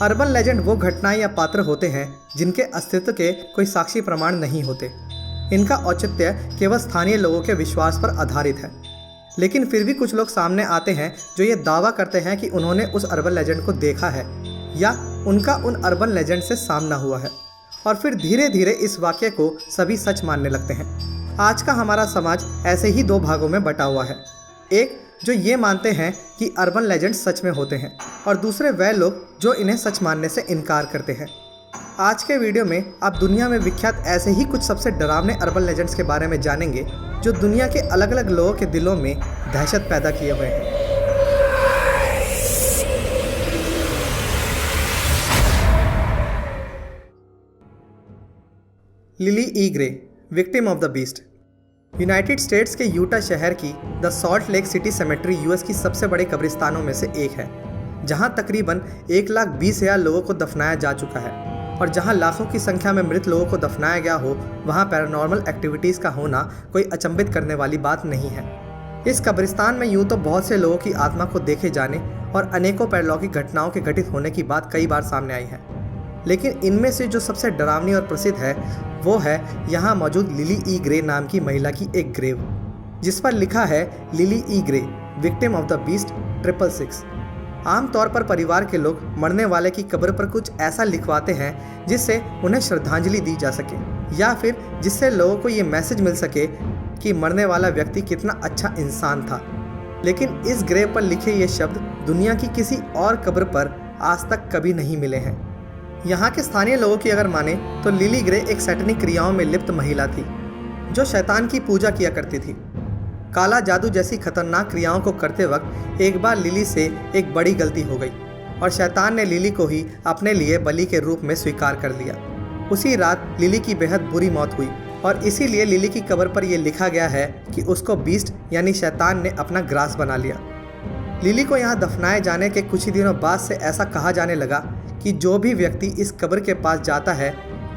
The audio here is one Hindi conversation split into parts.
अर्बन लेजेंड वो घटनाएं या पात्र होते हैं जिनके अस्तित्व के कोई साक्षी प्रमाण नहीं होते। इनका औचित्य केवल स्थानीय लोगों के विश्वास पर आधारित है। लेकिन फिर भी कुछ लोग सामने आते हैं जो ये दावा करते हैं कि उन्होंने उस अर्बन लेजेंड को देखा है या उनका उन अर्बन लेजेंड से सामना हुआ है, और फिर धीरे धीरे इस वाक्य को सभी सच मानने लगते हैं। आज का हमारा समाज ऐसे ही दो भागों में बटा हुआ है। एक जो ये मानते हैं कि अर्बन लेजेंड सच में होते हैं, और दूसरे वह लोग जो इन्हें सच मानने से इनकार करते हैं। आज के वीडियो में आप दुनिया में विख्यात ऐसे ही कुछ सबसे डरावने अर्बन लेजेंड्स के बारे में जानेंगे जो दुनिया के अलग अलग लोगों के दिलों में दहशत पैदा किए हुए हैं। Lily E grey, victim of the beast. United states के यूटा शहर की the salt lake city cemetery US की सबसे बड़े कब्रिस्तानों में से एक है, जहां तकरीबन 1,20,000 लोगों को दफनाया जा चुका है। और जहां लाखों की संख्या में मृत लोगों को दफनाया गया हो, वहां पैरानॉर्मल एक्टिविटीज़ का होना कोई अचंभित करने वाली बात नहीं है। इस कब्रिस्तान में यूं तो बहुत से लोगों की आत्मा को देखे जाने और अनेकों पैरलौकिक घटनाओं के घटित होने की बात कई बार सामने आई है, लेकिन इनमें से जो सबसे डरावनी और प्रसिद्ध है वो है यहाँ मौजूद लिली ई ग्रे नाम की महिला की एक ग्रेव, जिस पर लिखा है lily E grey, victim of the beast 666। आमतौर पर परिवार के लोग मरने वाले की कब्र पर कुछ ऐसा लिखवाते हैं जिससे उन्हें श्रद्धांजलि दी जा सके, या फिर जिससे लोगों को ये मैसेज मिल सके कि मरने वाला व्यक्ति कितना अच्छा इंसान था। लेकिन इस ग्रेव पर लिखे ये शब्द दुनिया की किसी और कब्र पर आज तक कभी नहीं मिले हैं। यहाँ के स्थानीय लोगों की अगर माने तो लिली ग्रे एक सैटनिक क्रियाओं में लिप्त महिला थी जो शैतान की पूजा किया करती थी। काला जादू जैसी खतरनाक क्रियाओं को करते वक्त एक बार लिली से एक बड़ी गलती हो गई और शैतान ने लिली को ही अपने लिए बलि के रूप में स्वीकार कर लिया। उसी रात लिली की बेहद बुरी मौत हुई और इसीलिए लिली की कब्र पर यह लिखा गया है कि उसको बीस्ट यानी शैतान ने अपना ग्रास बना लिया। लिली को यहाँ दफनाए जाने के कुछ ही दिनों बाद से ऐसा कहा जाने लगा कि जो भी व्यक्ति इस कब्र के पास जाता है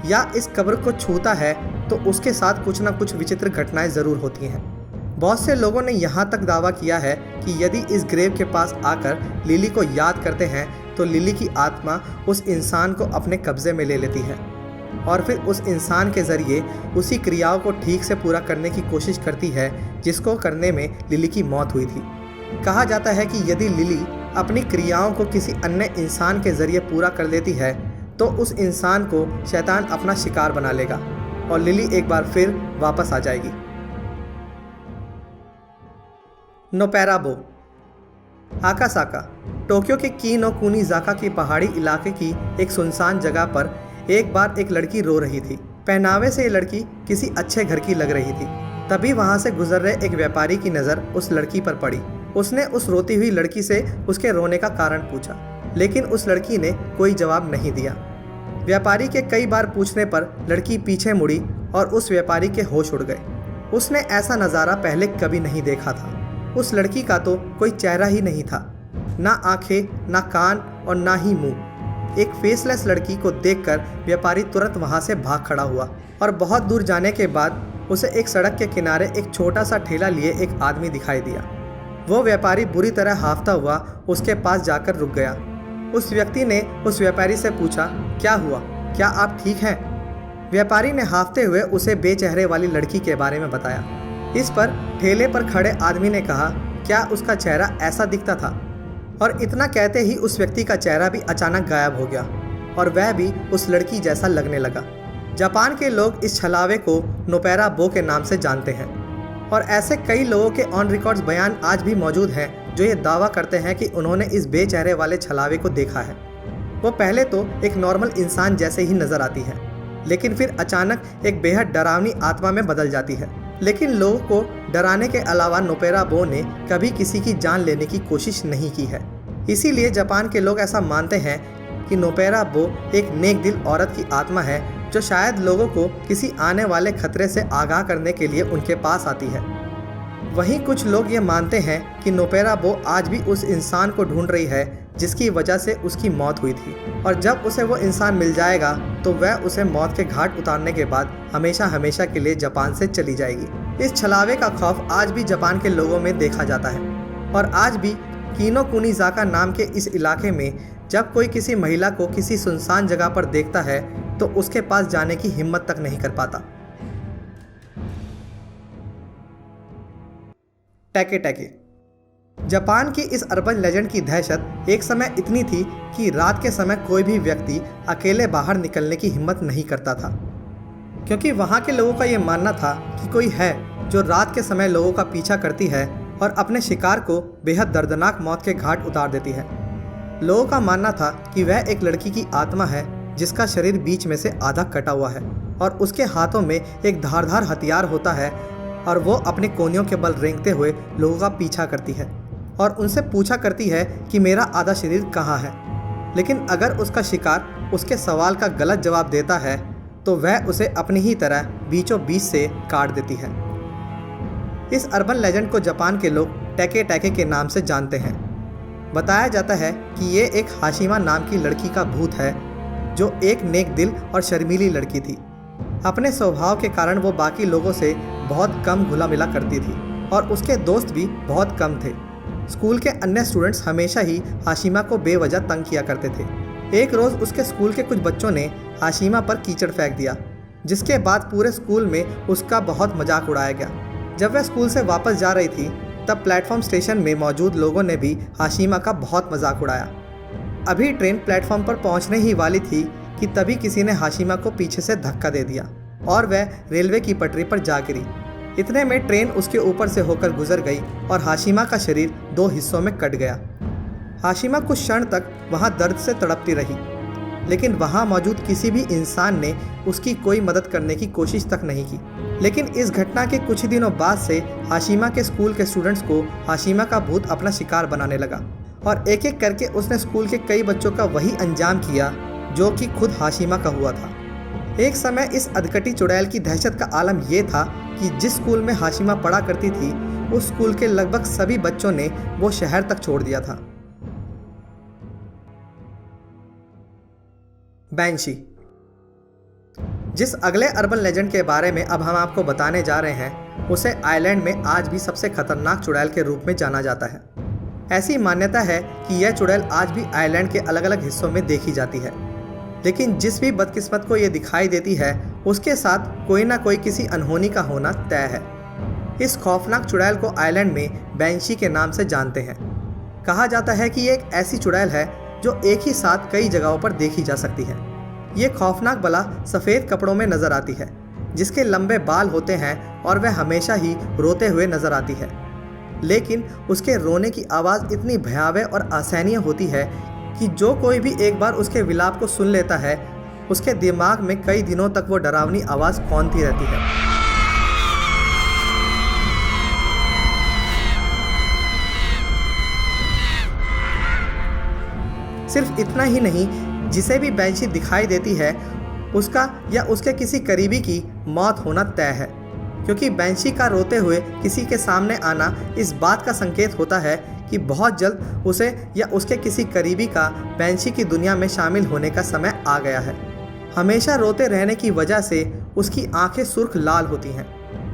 या इस कब्र को छूता है तो उसके साथ कुछ ना कुछ विचित्र घटनाएं ज़रूर होती हैं। बहुत से लोगों ने यहाँ तक दावा किया है कि यदि इस ग्रेव के पास आकर लिली को याद करते हैं तो लिली की आत्मा उस इंसान को अपने कब्जे में ले लेती है और फिर उस इंसान के ज़रिए उसी क्रियाओं को ठीक से पूरा करने की कोशिश करती है जिसको करने में लिली की मौत हुई थी। कहा जाता है कि यदि लिली अपनी क्रियाओं को किसी अन्य इंसान के ज़रिए पूरा कर लेती है तो उस इंसान को शैतान अपना शिकार बना लेगा और लिली एक बार फिर वापस आ जाएगी। नोपेराबो, आकासाका, टोक्यो के किनोकुनिज़ाका की पहाड़ी इलाके की एक सुनसान जगह पर एक बार एक लड़की रो रही थी। पहनावे से ये लड़की किसी अच्छे घर की लग रही थी। तभी वहाँ से गुजर रहे एक व्यापारी की नज़र उस लड़की पर पड़ी। उसने उस रोती हुई लड़की से उसके रोने का कारण पूछा, लेकिन उस लड़की ने कोई जवाब नहीं दिया। व्यापारी के कई बार पूछने पर लड़की पीछे मुड़ी और उस व्यापारी के होश उड़ गए। उसने ऐसा नज़ारा पहले कभी नहीं देखा था। उस लड़की का तो कोई चेहरा ही नहीं था, ना आंखें, ना कान और ना ही मुंह। एक फेसलेस लड़की को देखकर व्यापारी तुरंत वहाँ से भाग खड़ा हुआ और बहुत दूर जाने के बाद उसे एक सड़क के किनारे एक छोटा सा ठेला लिए एक आदमी दिखाई दिया। वो व्यापारी बुरी तरह हांफता हुआ उसके पास जाकर रुक गया। उस व्यक्ति ने उस व्यापारी से पूछा, क्या हुआ, क्या आप ठीक हैं? व्यापारी ने हांफते हुए उसे बेचेहरे वाली लड़की के बारे में बताया। इस पर ठेले पर खड़े आदमी ने कहा, क्या उसका चेहरा ऐसा दिखता था? और इतना कहते ही उस व्यक्ति का चेहरा भी अचानक गायब हो गया और वह भी उस लड़की जैसा लगने लगा। जापान के लोग इस छलावे को नोपेराबो के नाम से जानते हैं और ऐसे कई लोगों के ऑन रिकॉर्ड्स बयान आज भी मौजूद हैं जो ये दावा करते हैं कि उन्होंने इस बेचेहरे वाले छलावे को देखा है। वो पहले तो एक नॉर्मल इंसान जैसे ही नज़र आती है, लेकिन फिर अचानक एक बेहद डरावनी आत्मा में बदल जाती है। लेकिन लोगों को डराने के अलावा नोपेराबो ने कभी किसी की जान लेने की कोशिश नहीं की है। इसीलिए जापान के लोग ऐसा मानते हैं कि नोपेराबो एक नेक दिल औरत की आत्मा है जो शायद लोगों को किसी आने वाले खतरे से आगाह करने के लिए उनके पास आती है। वहीं कुछ लोग ये मानते हैं कि नोपेराबो आज भी उस इंसान को ढूंढ रही है जिसकी वजह से उसकी मौत हुई थी, और जब उसे वो इंसान मिल जाएगा तो वह उसे मौत के घाट उतारने के बाद हमेशा हमेशा के लिए जापान से चली जाएगी। इस छलावे का खौफ आज भी जापान के लोगों में देखा जाता है और आज भी किनोकुनिज़ाका नाम के इस इलाके में जब कोई किसी महिला को किसी सुनसान जगह पर देखता है तो उसके पास जाने की हिम्मत तक नहीं कर पाता। टैके टैके। जापान की इस अर्बन लेजेंड की दहशत एक समय इतनी थी कि रात के समय कोई भी व्यक्ति अकेले बाहर निकलने की हिम्मत नहीं करता था, क्योंकि वहाँ के लोगों का ये मानना था कि कोई है जो रात के समय लोगों का पीछा करती है और अपने शिकार को बेहद दर्दनाक मौत के घाट उतार देती है। लोगों का मानना था कि वह एक लड़की की आत्मा है जिसका शरीर बीच में से आधा कटा हुआ है और उसके हाथों में एक धारदार हथियार होता है और वो अपने कोनियों के बल रेंगते हुए लोगों का पीछा करती है और उनसे पूछा करती है कि मेरा आधा शरीर कहाँ है। लेकिन अगर उसका शिकार उसके सवाल का गलत जवाब देता है तो वह उसे अपनी ही तरह बीचों बीच से काट देती है। इस अर्बन लेजेंड को जापान के लोग टैके टैके के नाम से जानते हैं। बताया जाता है कि ये एक हाशिमा नाम की लड़की का भूत है जो एक नेक दिल और शर्मीली लड़की थी। अपने स्वभाव के कारण वो बाकी लोगों से बहुत कम घुला मिला करती थी और उसके दोस्त भी बहुत कम थे। स्कूल के अन्य स्टूडेंट्स हमेशा ही हाशिमा को बेवजह तंग किया करते थे। एक रोज़ उसके स्कूल के कुछ बच्चों ने हाशिमा पर कीचड़ फेंक दिया, जिसके बाद पूरे स्कूल में उसका बहुत मजाक उड़ाया गया। जब वह स्कूल से वापस जा रही थी तब प्लेटफॉर्म स्टेशन में मौजूद लोगों ने भी हाशिमा का बहुत मजाक उड़ाया। अभी ट्रेन प्लेटफॉर्म पर पहुंचने ही वाली थी कि तभी किसी ने हाशिमा को पीछे से धक्का दे दिया और वह रेलवे की पटरी पर जा गिरी। इतने में ट्रेन उसके ऊपर से होकर गुजर गई और हाशिमा का शरीर 2 हिस्सों में कट गया। हाशिमा कुछ क्षण तक वहां दर्द से तड़पती रही, लेकिन वहां मौजूद किसी भी इंसान ने उसकी कोई मदद करने की कोशिश तक नहीं की। लेकिन इस घटना के कुछ ही दिनों बाद से हाशिमा के स्कूल के स्टूडेंट्स को हाशिमा का भूत अपना शिकार बनाने लगा और एक एक करके उसने स्कूल के कई बच्चों का वही अंजाम किया जो कि खुद हाशिमा का हुआ था। एक समय इस अधकटी चुड़ैल की दहशत का आलम यह था कि जिस स्कूल में हाशिमा पढ़ा करती थी उस स्कूल के लगभग सभी बच्चों ने वो शहर तक छोड़ दिया था। बैंशी। जिस अगले अर्बन लेजेंड के बारे में अब हम आपको बताने जा रहे हैं उसे आइलैंड में आज भी सबसे खतरनाक चुड़ैल के रूप में जाना जाता है। ऐसी मान्यता है कि यह चुड़ैल आज भी आइलैंड के अलग अलग हिस्सों में देखी जाती है, लेकिन जिस भी बदकिस्मत को ये दिखाई देती है उसके साथ कोई ना कोई किसी अनहोनी का होना तय है। इस खौफनाक चुड़ैल को आइलैंड में बैंशी के नाम से जानते हैं। कहा जाता है कि ये एक ऐसी चुड़ैल है जो एक ही साथ कई जगहों पर देखी जा सकती है। ये खौफनाक बला सफ़ेद कपड़ों में नज़र आती है, जिसके लंबे बाल होते हैं और वह हमेशा ही रोते हुए नज़र आती है। लेकिन उसके रोने की आवाज़ इतनी भयावह और असहनीय होती है कि जो कोई भी एक बार उसके विलाप को सुन लेता है उसके दिमाग में कई दिनों तक वो डरावनी आवाज़ कौंधती रहती है। सिर्फ इतना ही नहीं, जिसे भी बैंशी दिखाई देती है उसका या उसके किसी करीबी की मौत होना तय है, क्योंकि बैंशी का रोते हुए किसी के सामने आना इस बात का संकेत होता है कि बहुत जल्द उसे या उसके किसी करीबी का बैंशी की दुनिया में शामिल होने का समय आ गया है। हमेशा रोते रहने की वजह से उसकी आंखें सुर्ख लाल होती हैं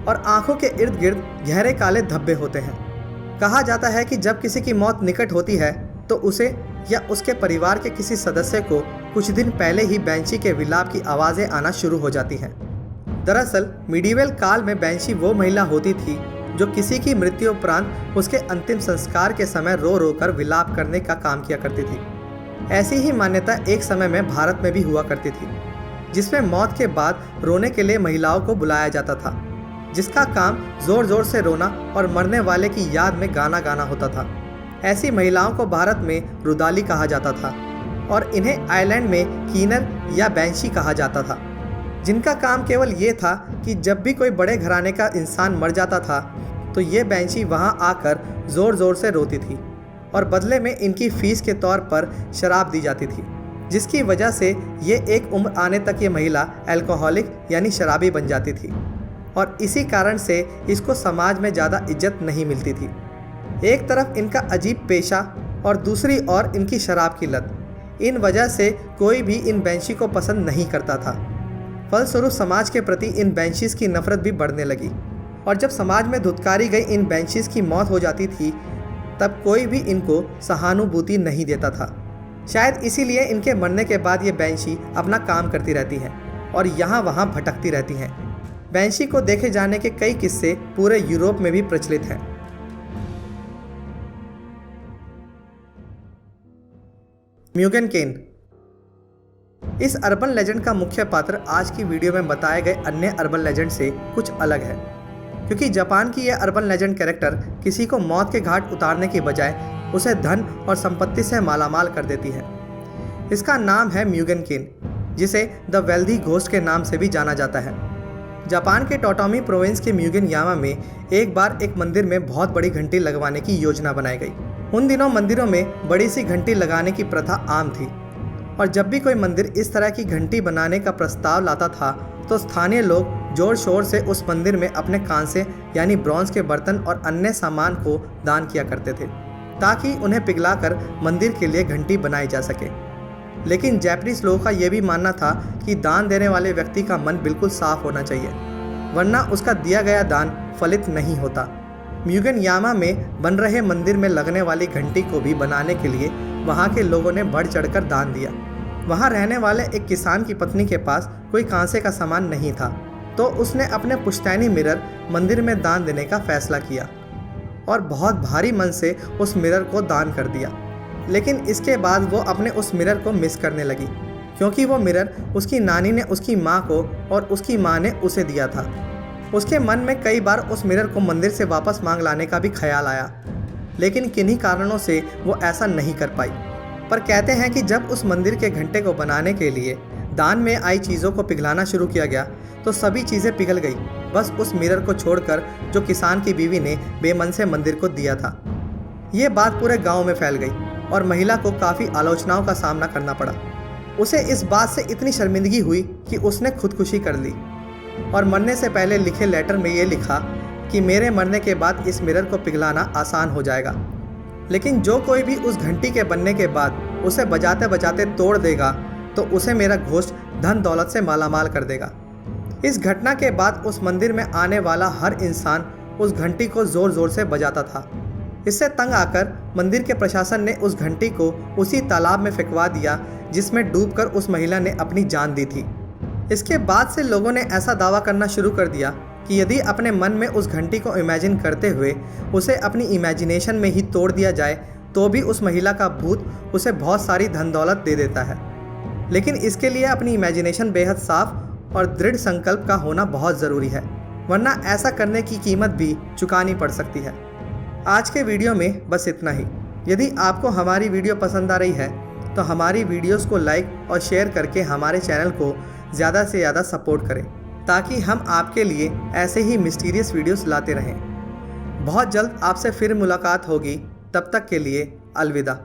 और आंखों के इर्द गिर्द गहरे काले धब्बे होते हैं। कहा जाता है कि जब किसी की मौत निकट होती है तो उसे या उसके परिवार के किसी सदस्य को कुछ दिन पहले ही बैंशी के विलाप की आवाज़ें आना शुरू हो जाती हैं। दरअसल मिडीवल काल में बैंशी वो महिला होती थी जो किसी की मृत्यु उपरांत उसके अंतिम संस्कार के समय रो रो कर विलाप करने का काम किया करती थी। ऐसी ही मान्यता एक समय में भारत में भी हुआ करती थी, जिसमें मौत के बाद रोने के लिए महिलाओं को बुलाया जाता था, जिसका काम ज़ोर ज़ोर से रोना और मरने वाले की याद में गाना गाना होता था। ऐसी महिलाओं को भारत में रुदाली कहा जाता था और इन्हें आइलैंड में कीनर या बैंशी कहा जाता था, जिनका काम केवल ये था कि जब भी कोई बड़े घराने का इंसान मर जाता था तो ये बैंशी वहाँ आकर ज़ोर ज़ोर से रोती थी और बदले में इनकी फ़ीस के तौर पर शराब दी जाती थी, जिसकी वजह से ये एक उम्र आने तक ये महिला अल्कोहलिक यानी शराबी बन जाती थी और इसी कारण से इसको समाज में ज़्यादा इज्जत नहीं मिलती थी। एक तरफ इनका अजीब पेशा और दूसरी ओर इनकी शराब की लत, इन वजह से कोई भी इन बैंशी को पसंद नहीं करता था। फलस्वरूप समाज के प्रति इन बैंशीज़ की नफ़रत भी बढ़ने लगी और जब समाज में धुतकारी गई इन बैंशीज़ की मौत हो जाती थी तब कोई भी इनको सहानुभूति नहीं देता था। शायद इसीलिए इनके मरने के बाद ये बैंशी अपना काम करती रहती हैं और यहाँ वहाँ भटकती रहती हैं। बैंशी को देखे जाने के कई किस्से पूरे यूरोप में भी प्रचलित हैं। म्यूगन केन। इस अर्बन लेजेंड का मुख्य पात्र आज की वीडियो में बताए गए अन्य अर्बन लेजेंड से कुछ अलग है, क्योंकि जापान की यह अर्बन लेजेंड कैरेक्टर किसी को मौत के घाट उतारने की बजाय उसे धन और संपत्ति से मालामाल कर देती है। इसका नाम है म्यूगन केन, जिसे द वेल्दी घोस्ट के नाम से भी जाना जाता है। जापान के टोटोमी प्रोविंस के म्यूगन यामा में एक बार एक मंदिर में बहुत बड़ी घंटी लगवाने की योजना बनाई गई। उन दिनों मंदिरों में बड़ी सी घंटी लगाने की प्रथा आम थी, और जब भी कोई मंदिर इस तरह की घंटी बनाने का प्रस्ताव लाता था तो स्थानीय लोग जोर शोर से उस मंदिर में अपने कांसे यानी ब्रॉन्ज के बर्तन और अन्य सामान को दान किया करते थे, ताकि उन्हें पिघलाकर मंदिर के लिए घंटी बनाई जा सके। लेकिन जापानीज लोगों का यह भी मानना था कि दान देने वाले व्यक्ति का मन बिल्कुल साफ होना चाहिए, वरना उसका दिया गया दान फलित नहीं होता। म्यूगन यामा में बन रहे मंदिर में लगने वाली घंटी को भी बनाने के लिए वहाँ के लोगों ने बढ़ चढ़कर दान दिया। वहाँ रहने वाले एक किसान की पत्नी के पास कोई कांसे का सामान नहीं था, तो उसने अपने पुश्तैनी मिरर मंदिर में दान देने का फैसला किया और बहुत भारी मन से उस मिरर को दान कर दिया। लेकिन इसके बाद वो अपने उस मिरर को मिस करने लगी, क्योंकि वो मिरर उसकी नानी ने उसकी माँ को और उसकी माँ ने उसे दिया था। उसके मन में कई बार उस मिरर को मंदिर से वापस मांग लाने का भी ख्याल आया, लेकिन किन्हीं कारणों से वो ऐसा नहीं कर पाई। पर कहते हैं कि जब उस मंदिर के घंटे को बनाने के लिए दान में आई चीज़ों को पिघलाना शुरू किया गया तो सभी चीज़ें पिघल गई, बस उस मिरर को छोड़कर जो किसान की बीवी ने बेमन से मंदिर को दिया था। ये बात पूरे गांव में फैल गई और महिला को काफ़ी आलोचनाओं का सामना करना पड़ा। उसे इस बात से इतनी शर्मिंदगी हुई कि उसने खुदकुशी कर ली और मरने से पहले लिखे लेटर में ये लिखा कि मेरे मरने के बाद इस मिरर को पिघलाना आसान हो जाएगा, लेकिन जो कोई भी उस घंटी के बनने के बाद उसे बजाते बजाते तोड़ देगा तो उसे मेरा घोस्ट धन दौलत से मालामाल कर देगा। इस घटना के बाद उस मंदिर में आने वाला हर इंसान उस घंटी को ज़ोर ज़ोर से बजाता था। इससे तंग आकर मंदिर के प्रशासन ने उस घंटी को उसी तालाब में फेंकवा दिया जिसमें डूबकर उस महिला ने अपनी जान दी थी। इसके बाद से लोगों ने ऐसा दावा करना शुरू कर दिया कि यदि अपने मन में उस घंटी को इमेजिन करते हुए उसे अपनी इमेजिनेशन में ही तोड़ दिया जाए तो भी उस महिला का भूत उसे बहुत सारी धन दौलत दे देता है। लेकिन इसके लिए अपनी इमेजिनेशन बेहद साफ और दृढ़ संकल्प का होना बहुत ज़रूरी है, वरना ऐसा करने की कीमत भी चुकानी पड़ सकती है। आज के वीडियो में बस इतना ही। यदि आपको हमारी वीडियो पसंद आ रही है तो हमारी वीडियोस को लाइक और शेयर करके हमारे चैनल को ज़्यादा से ज़्यादा सपोर्ट करें, ताकि हम आपके लिए ऐसे ही मिस्टीरियस वीडियोस लाते रहें। बहुत जल्द आपसे फिर मुलाकात होगी, तब तक के लिए अलविदा।